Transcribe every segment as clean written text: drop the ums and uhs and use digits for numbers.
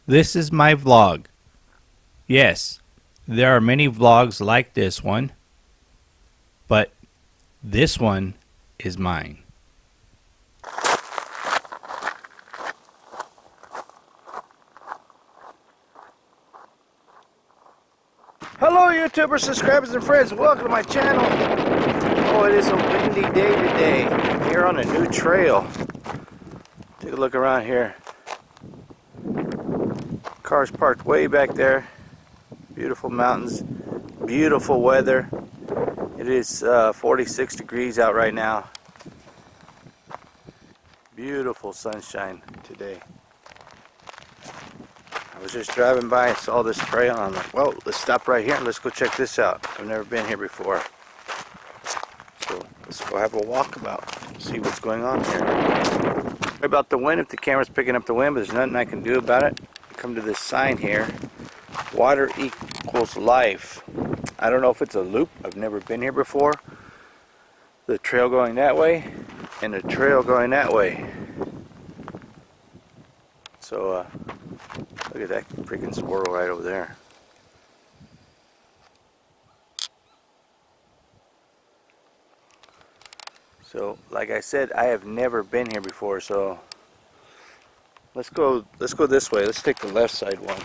This is my vlog. Yes, there are many vlogs like this one, but this one is mine. Hello YouTubers, subscribers and friends, welcome to my channel. Oh, it is a windy day today. Here on a new trail. Take a look around here. Cars parked way back there. Beautiful mountains, beautiful weather. It is 46 degrees out right now. Beautiful sunshine today. I was just driving by and saw this trail and I'm like, well, let's stop right here and let's go check this out. I've never been here before. So let's go have a walkabout, see what's going on here. Sorry about the wind, if the camera's picking up the wind, but there's nothing I can do about it. Come to this sign here, water equals life. I don't know if it's a loop, I've never been here before. The trail going that way and the trail going that way. So look at that freaking squirrel right over there. So like I said, I have never been here before, so let's go this way. Let's take the left side one.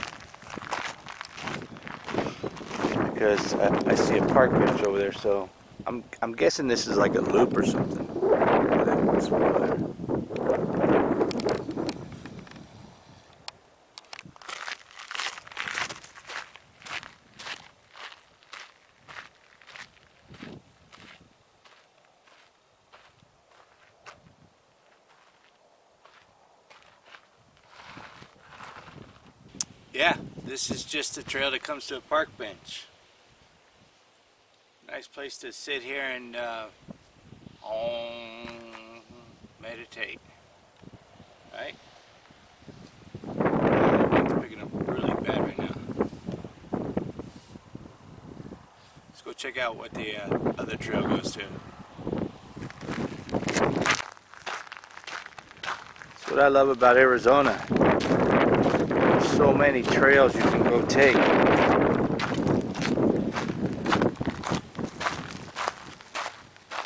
Because I see a park bench over there, so I'm guessing this is like a loop or something. That's over there. Yeah, this is just a trail that comes to a park bench. Nice place to sit here and meditate. Right? It's picking up really bad right now. Let's go check out what the other trail goes to. That's what I love about Arizona. So many trails you can go take.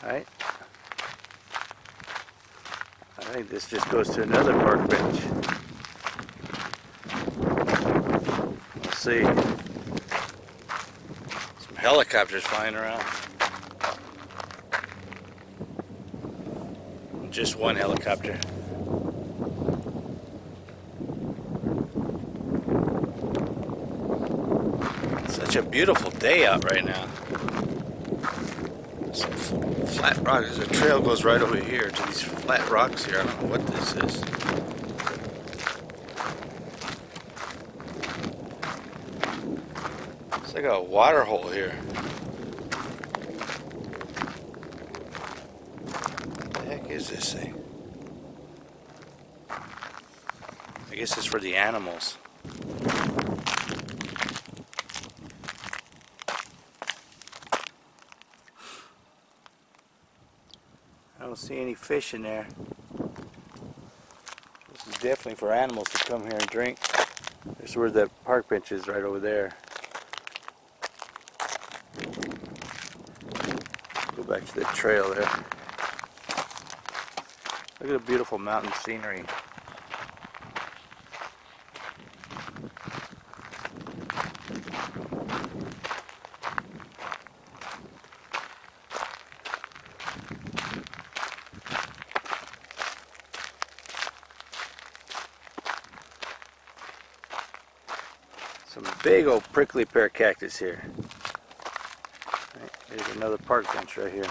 Right? I think this just goes to another park bench. Let's see. Some helicopters flying around. Just one helicopter. Such a beautiful day out right now. Some flat rocks. There's a trail goes right over here to these flat rocks here. I don't know what this is. It's like a water hole here. What the heck is this thing? I guess it's for the animals. I don't see any fish in there. This is definitely for animals to come here and drink. This is where the park bench is, right over there. Go back to the trail there. Look at the beautiful mountain scenery. Some big old prickly pear cactus here. Right, there's another park bench right here.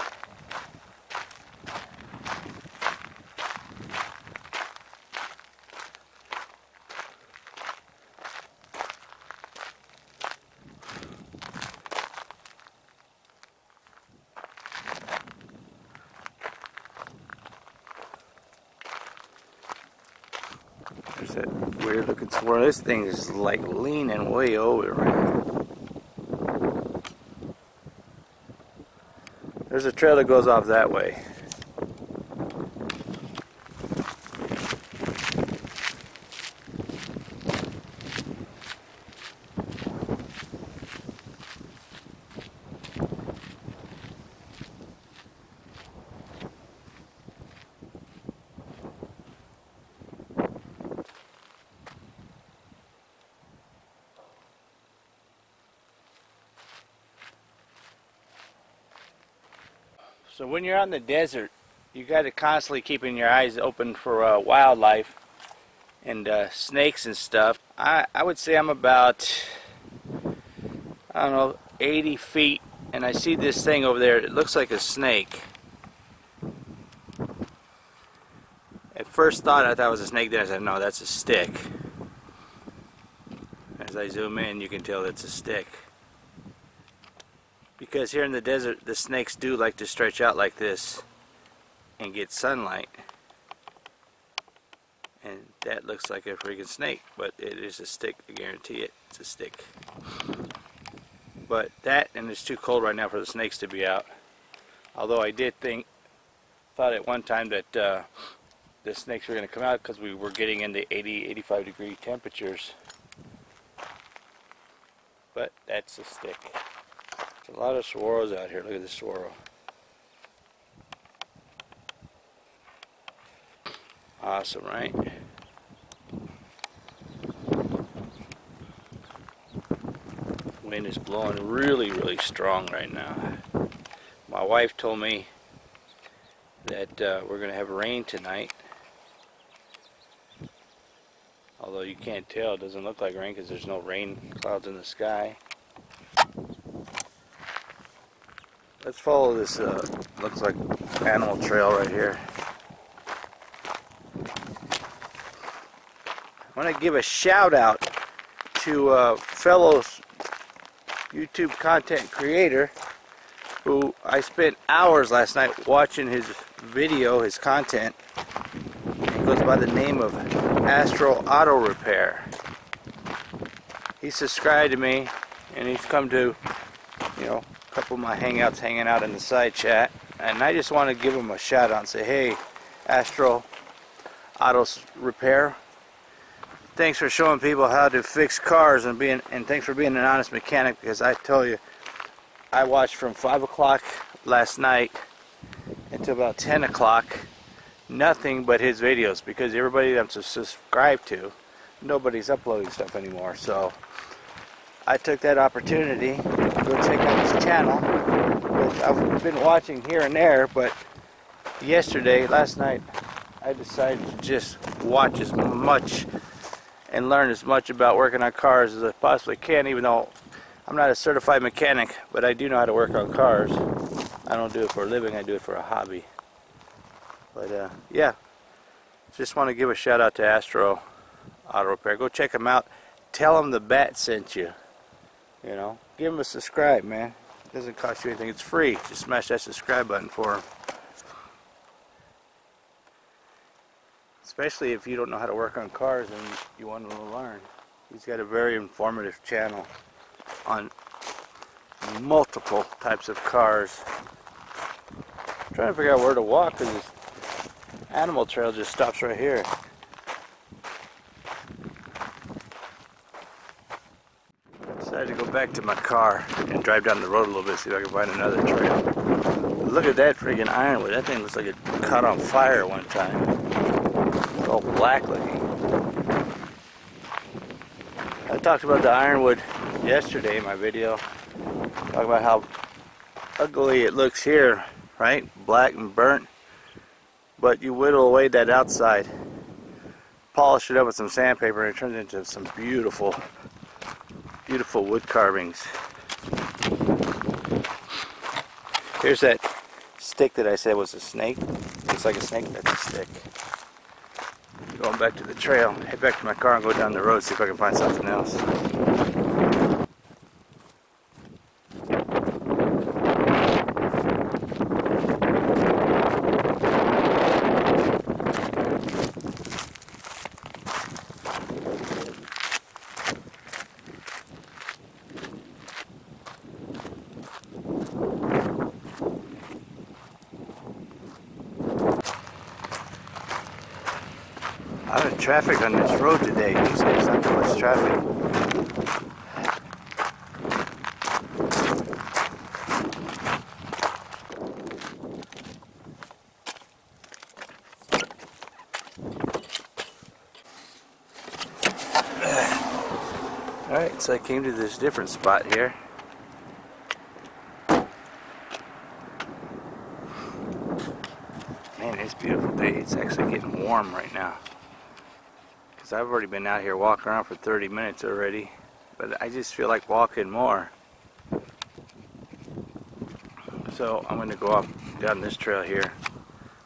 There's that weird looking squirrel. This thing is like leaning way over right now. There's a trail that goes off that way. So when you're out in the desert, you got to constantly keeping your eyes open for wildlife and snakes and stuff. I would say I'm about, I don't know, 80 feet, and I see this thing over there. It looks like a snake. At first thought I thought it was a snake, then I said no, that's a stick. As I zoom in, you can tell it's a stick. Because here in the desert, the snakes do like to stretch out like this and get sunlight. And that looks like a freaking snake, but it is a stick, I guarantee it. It's a stick. But that, and it's too cold right now for the snakes to be out. Although I did thought at one time that the snakes were going to come out because we were getting into 80, 85 degree temperatures. But that's a stick. There's a lot of saguaros out here. Look at this saguaro. Awesome, right? Wind is blowing really, really strong right now. My wife told me that we're going to have rain tonight. Although you can't tell, it doesn't look like rain because there's no rain clouds in the sky. Let's follow this, looks like animal trail right here. I want to give a shout out to a fellow YouTube content creator who I spent hours last night watching his video, his content. He goes by the name of Astral Auto Repair. He subscribed to me and he's come to, you know, a couple of my hangouts, hanging out in the side chat, and I just want to give him a shout out and say, hey, Astral Auto Repair, thanks for showing people how to fix cars and thanks for being an honest mechanic, because I tell you, I watched from 5 o'clock last night until about 10 o'clock nothing but his videos, because everybody that I'm subscribed to, nobody's uploading stuff anymore. So I took that opportunity to go check out his channel. I've been watching here and there, but last night, I decided to just watch as much and learn as much about working on cars as I possibly can, even though I'm not a certified mechanic, but I do know how to work on cars. I don't do it for a living, I do it for a hobby. But yeah, just want to give a shout out to Astro Auto Repair. Go check him out. Tell him the bat sent you. You know, give him a subscribe, man. It doesn't cost you anything. It's free. Just smash that subscribe button for him. Especially if you don't know how to work on cars and you want to learn. He's got a very informative channel on multiple types of cars. I'm trying to figure out where to walk because this animal trail just stops right here. Decided to go back to my car and drive down the road a little bit, see if I can find another trail. Look at that freaking ironwood. That thing looks like it caught on fire one time. It's all black looking. I talked about the ironwood yesterday in my video. Talk about how ugly it looks here, right? Black and burnt. But you whittle away that outside, polish it up with some sandpaper, and it turns into some beautiful, beautiful wood carvings. Here's that stick that I said was a snake. Looks like a snake, that's a stick. Going back to the trail, head back to my car and go down the road, see if I can find something else. A lot of traffic on this road today. Usually it's not too much traffic. Alright, so I came to this different spot here. warm right now. Because I've already been out here walking around for 30 minutes already. But I just feel like walking more. So I'm going to go off down this trail here.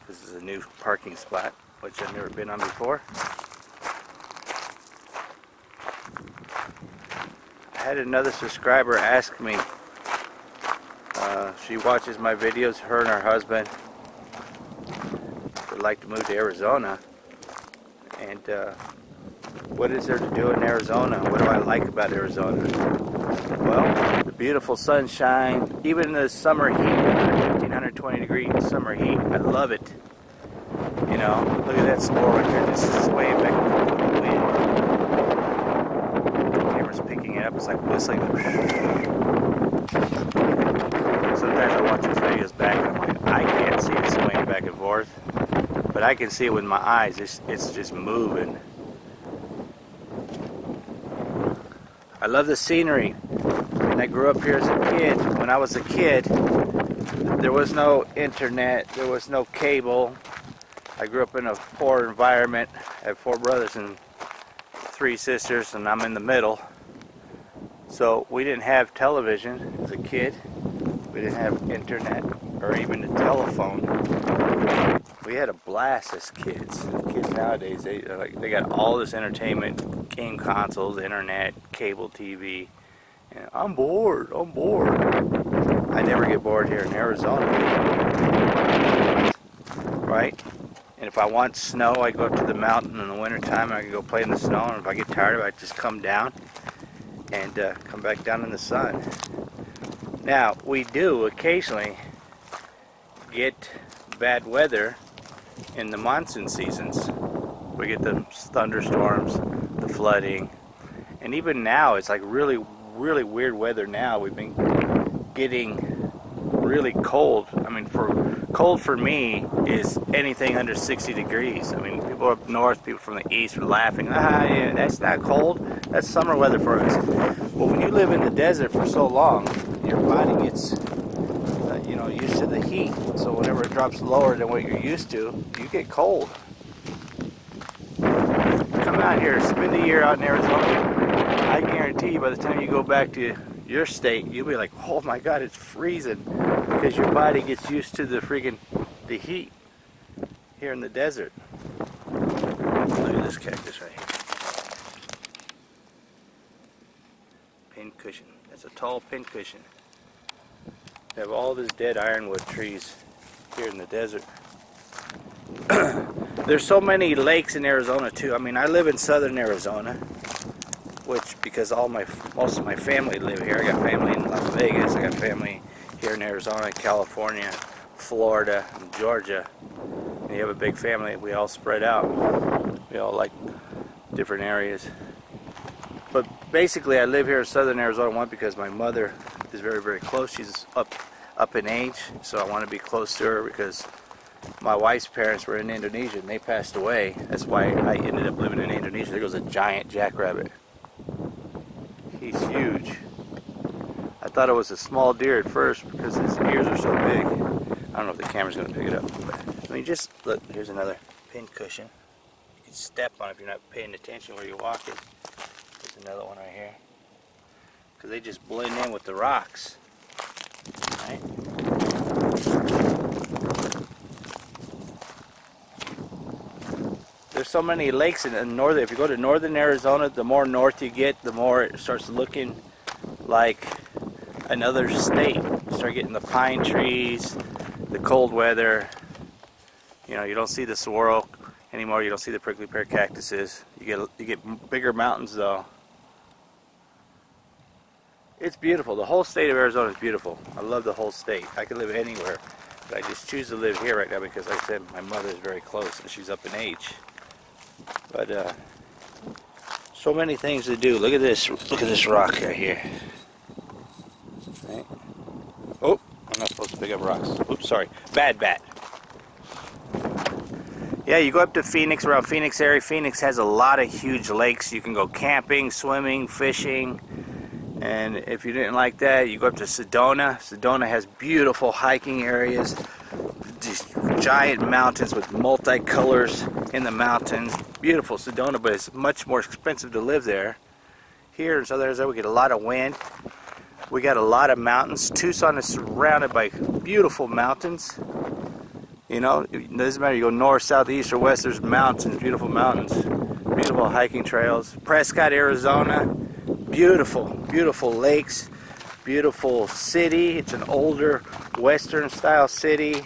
This is a new parking spot, which I've never been on before. I had another subscriber ask me, she watches my videos, her and her husband would like to move to Arizona, and what is there to do in Arizona? What do I like about Arizona? Well, the beautiful sunshine, even in the summer heat, 1,520 degree summer heat, I love it. You know, look at that squirrel right there, just swaying back and forth with the wind. The camera's picking it up, it's like whistling. Sometimes I watch these videos back and I'm like, I can't see it swaying back and forth, but I can see it with my eyes. It's just moving. I love the scenery. And I grew up here as a kid. When I was a kid, there was no internet, there was no cable. I grew up in a poor environment. I have 4 brothers and 3 sisters, and I'm in the middle. So we didn't have television as a kid. We didn't have internet or even a telephone. We had a blast as kids. Kids nowadays, they got all this entertainment, game consoles, internet, cable TV. And I'm bored. I never get bored here in Arizona. Right? And if I want snow, I go up to the mountain in the wintertime and I can go play in the snow. And if I get tired of it, I just come down and come back down in the sun. Now, we do occasionally get bad weather in the monsoon seasons. We get the thunderstorms, the flooding, and even now it's like really weird weather now. We've been getting really cold. I mean, cold for me is anything under 60 degrees. I mean, people up north, people from the east are laughing. Yeah, that's not cold. That's summer weather for us. But when you live in the desert for so long, your body gets used to the heat. So whenever it drops lower than what you're used to, you get cold. Come out here, spend a year out in Arizona. I guarantee you by the time you go back to your state, you'll be like, oh my God, it's freezing. Because your body gets used to the heat here in the desert. Look at this cactus right here. Pin cushion. That's a tall pin cushion. They have all these dead ironwood trees here in the desert. There's so many lakes in Arizona too. I mean, I live in southern Arizona, which because most of my family live here. I got family in Las Vegas. I got family here in Arizona, California, Florida, and Georgia. And you have a big family. We all spread out. We all like different areas. But basically, I live here in southern Arizona, one, because my mother is very close. She's up in age, so I want to be close to her because my wife's parents were in Indonesia and they passed away. That's why I ended up living in Indonesia. There goes a giant jackrabbit. He's huge. I thought it was a small deer at first because his ears are so big. I don't know if the camera's going to pick it up. But, I mean, just look, here's another pin cushion. You can step on it if you're not paying attention where you're walking. There's another one right here. Because they just blend in with the rocks. Right? There's so many lakes in the northern. If you go to northern Arizona, the more north you get, the more it starts looking like another state. You start getting the pine trees, the cold weather. You know, you don't see the saguaro anymore. You don't see the prickly pear cactuses. You get bigger mountains though. It's beautiful. The whole state of Arizona is beautiful. I love the whole state. I could live anywhere, but I just choose to live here right now because, like I said, my mother is very close and she's up in age. But so many things to do. Look at this. Look at this rock right here. Right. Oh, I'm not supposed to pick up rocks. Oops, sorry. Bad bat. Yeah, you go up to Phoenix, around Phoenix area. Phoenix has a lot of huge lakes. You can go camping, swimming, fishing. And if you didn't like that, you go up to Sedona. Sedona has beautiful hiking areas. These giant mountains with multicolors. in the mountains. Beautiful Sedona, but it's much more expensive to live there. Here in Southern Arizona, we get a lot of wind. We got a lot of mountains. Tucson is surrounded by beautiful mountains. You know, it doesn't matter, you go north, south, east, or west, there's mountains, beautiful mountains. Beautiful hiking trails. Prescott, Arizona, beautiful, beautiful lakes, beautiful city. It's an older Western style city.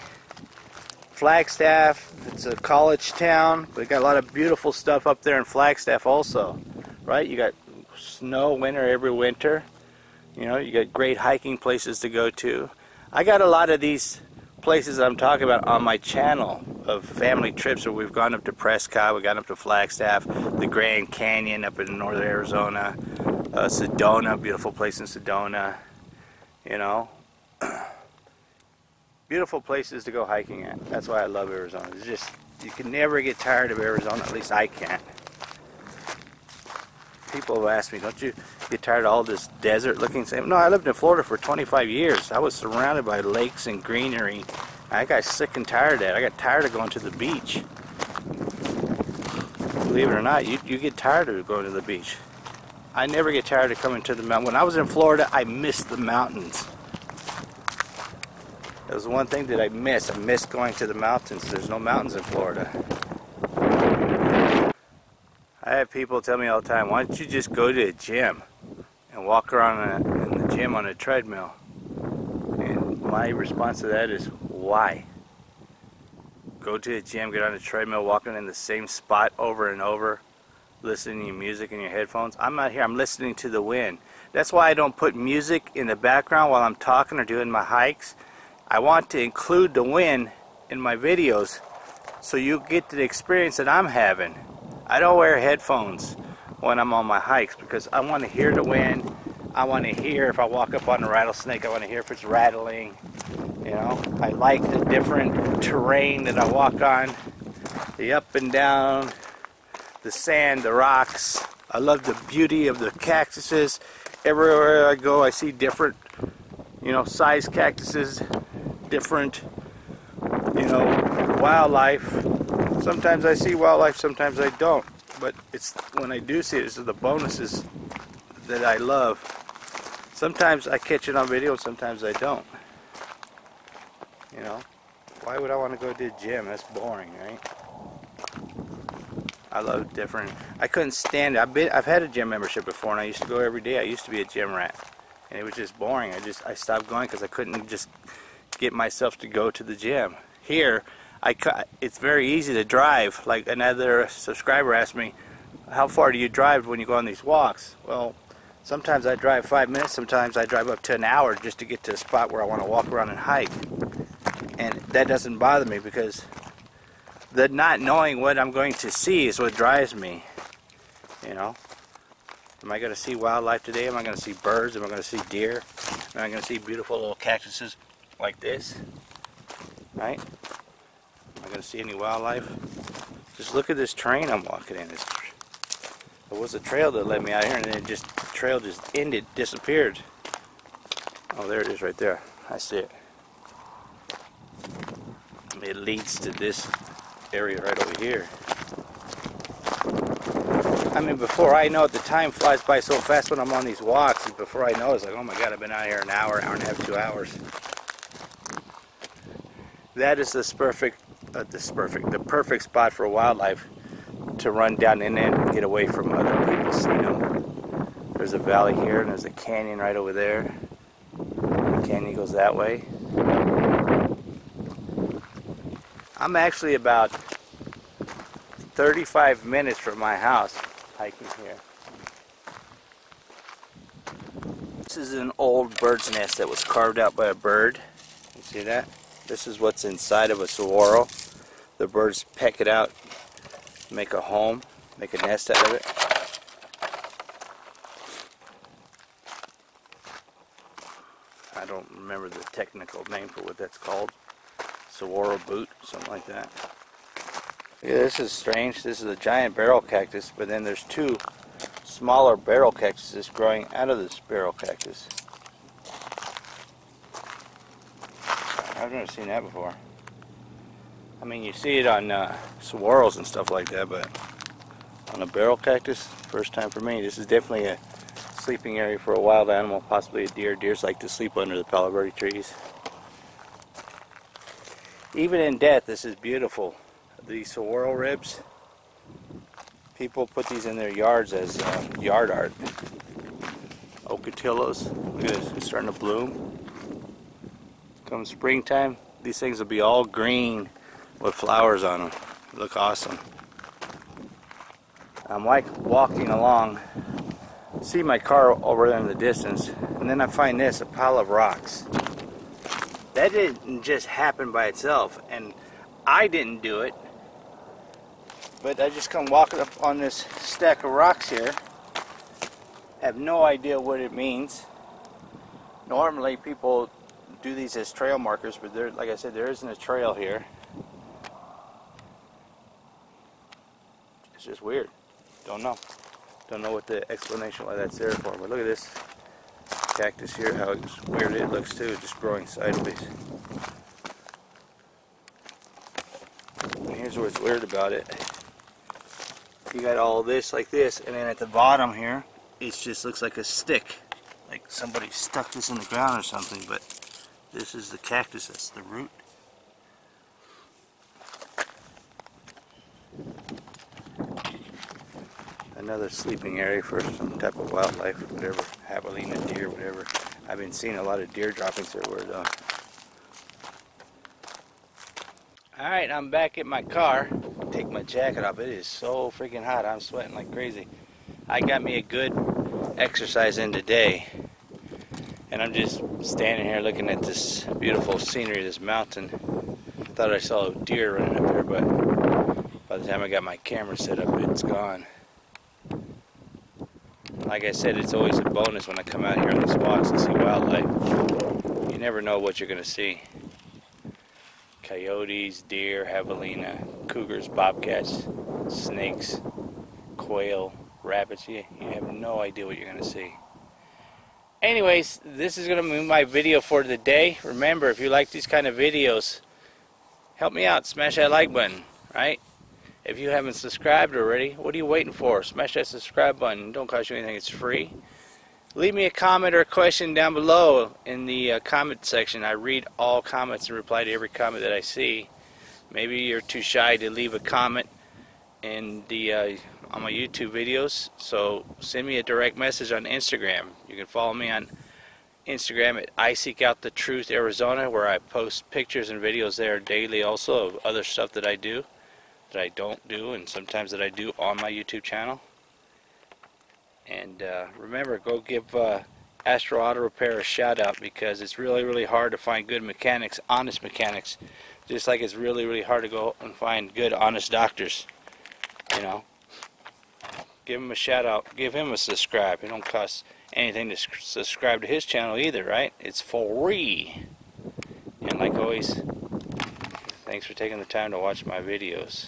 Flagstaff, it's a college town, but got a lot of beautiful stuff up there in Flagstaff also, right? You got snow, winter every winter. You know, you got great hiking places to go to. I got a lot of these places that I'm talking about on my channel of family trips where we've gone up to Prescott, we've gone up to Flagstaff, the Grand Canyon up in northern Arizona, Sedona, beautiful place in Sedona, you know. Beautiful places to go hiking at. That's why I love Arizona. It's just, you can never get tired of Arizona, at least I can't. People have asked me, don't you get tired of all this desert looking stuff? No, I lived in Florida for 25 years. I was surrounded by lakes and greenery. I got sick and tired of that. I got tired of going to the beach. Believe it or not, you get tired of going to the beach. I never get tired of coming to the mountain. When I was in Florida, I missed the mountains. That was one thing that I missed. I missed going to the mountains. There's no mountains in Florida. I have people tell me all the time, why don't you just go to a gym and walk around in the gym on a treadmill? And my response to that is, why? Go to a gym, get on a treadmill, walking in the same spot over and over, listening to your music in your headphones. I'm out here, I'm listening to the wind. That's why I don't put music in the background while I'm talking or doing my hikes. I want to include the wind in my videos so you get the experience that I'm having. I don't wear headphones when I'm on my hikes because I want to hear the wind. I want to hear if I walk up on a rattlesnake, I want to hear if it's rattling. You know, I like the different terrain that I walk on, the up and down, the sand, the rocks. I love the beauty of the cactuses. Everywhere I go, I see different, you know, size cactuses, different, you know, wildlife. Sometimes I see wildlife, sometimes I don't. But it's when I do see it, it's the bonuses that I love. Sometimes I catch it on video, sometimes I don't. You know, why would I want to go to the gym? That's boring, right? I love different. I couldn't stand it. I've had a gym membership before, and I used to go every day. I used to be a gym rat, and it was just boring. I stopped going because I couldn't just get myself to go to the gym. Here, it's very easy to drive. Like another subscriber asked me, how far do you drive when you go on these walks? Well, sometimes I drive 5 minutes, sometimes I drive up to an hour just to get to a spot where I want to walk around and hike. And that doesn't bother me because the not knowing what I'm going to see is what drives me. You know, am I going to see wildlife today? Am I going to see birds? Am I going to see deer? Am I going to see beautiful little cactuses like this? Right? Am I going to see any wildlife? Just look at this terrain I'm walking in. There was a trail that led me out here, and then the trail just ended, disappeared. Oh, there it is right there. I see it. It leads to this area right over here. I mean, before I know it, the time flies by so fast when I'm on these walks, and before I know it, it's like, oh my God, I've been out here an hour and a half, 2 hours. That is the perfect spot for wildlife to run down in and get away from other people seeing them. There's a valley here, and there's a canyon right over there. The canyon goes that way. I'm actually about 35 minutes from my house hiking here. This is an old bird's nest that was carved out by a bird. You see that? This is what's inside of a saguaro. The birds peck it out, make a home, make a nest out of it. I don't remember the technical name for what that's called. Saguaro boot, something like that. Yeah, this is strange. This is a giant barrel cactus, but then there's two smaller barrel cactuses growing out of this barrel cactus. I've never seen that before. I mean, you see it on saguaros and stuff like that, but on a barrel cactus, first time for me. This is definitely a sleeping area for a wild animal, possibly a deer. Deers like to sleep under the palo verde trees. Even in death, this is beautiful. These saguaro ribs, people put these in their yards as yard art. Ocotillos, look at this, it's starting to bloom. Come springtime, these things will be all green with flowers on them. Look awesome. I'm like walking along, see my car over there in the distance, and then I find this, a pile of rocks. That didn't just happen by itself, and I didn't do it, but I just come walking up on this stack of rocks here. Have no idea what it means. Normally people do these as trail markers, but there, like I said, there isn't a trail here. It's just weird. Don't know what the explanation why that's there for, but look at this cactus here, how weird it looks too, just growing sideways. And here's what's weird about it. You got all this like this, and then at the bottom here, it just looks like a stick. Like somebody stuck this in the ground or something, but this is the cactus, that's the root. Another sleeping area for some type of wildlife, whatever, javelina, deer, whatever. I've been seeing a lot of deer droppings everywhere though. Alright, I'm back at my car. Take my jacket off. It is so freaking hot. I'm sweating like crazy. I got me a good exercise in today. And I'm just standing here looking at this beautiful scenery, this mountain. I thought I saw a deer running up here, but by the time I got my camera set up, it's gone. Like I said, it's always a bonus when I come out here on these walks and see wildlife. You never know what you're going to see. Coyotes, deer, javelina, cougars, bobcats, snakes, quail, rabbits. You have no idea what you're going to see. Anyways, this is going to be my video for the day. Remember, if you like these kind of videos, help me out. Smash that like button, right? If you haven't subscribed already, what are you waiting for? Smash that subscribe button. Don't cost you anything. It's free. Leave me a comment or a question down below in the comment section. I read all comments and reply to every comment that I see. Maybe you're too shy to leave a comment in the on my YouTube videos, so send me a direct message on Instagram. You can follow me on Instagram at I Seek Out the Truth Arizona, where I post pictures and videos there daily also of other stuff that I do, that I don't do, and sometimes that I do on my YouTube channel. And remember, go give Astral Auto Repair a shout out, because it's really hard to find good mechanics, honest mechanics, just like it's really hard to go and find good honest doctors. You know, give him a shout out, give him a subscribe. It don't cost anything to subscribe to his channel either, right? It's free. And like always, thanks for taking the time to watch my videos.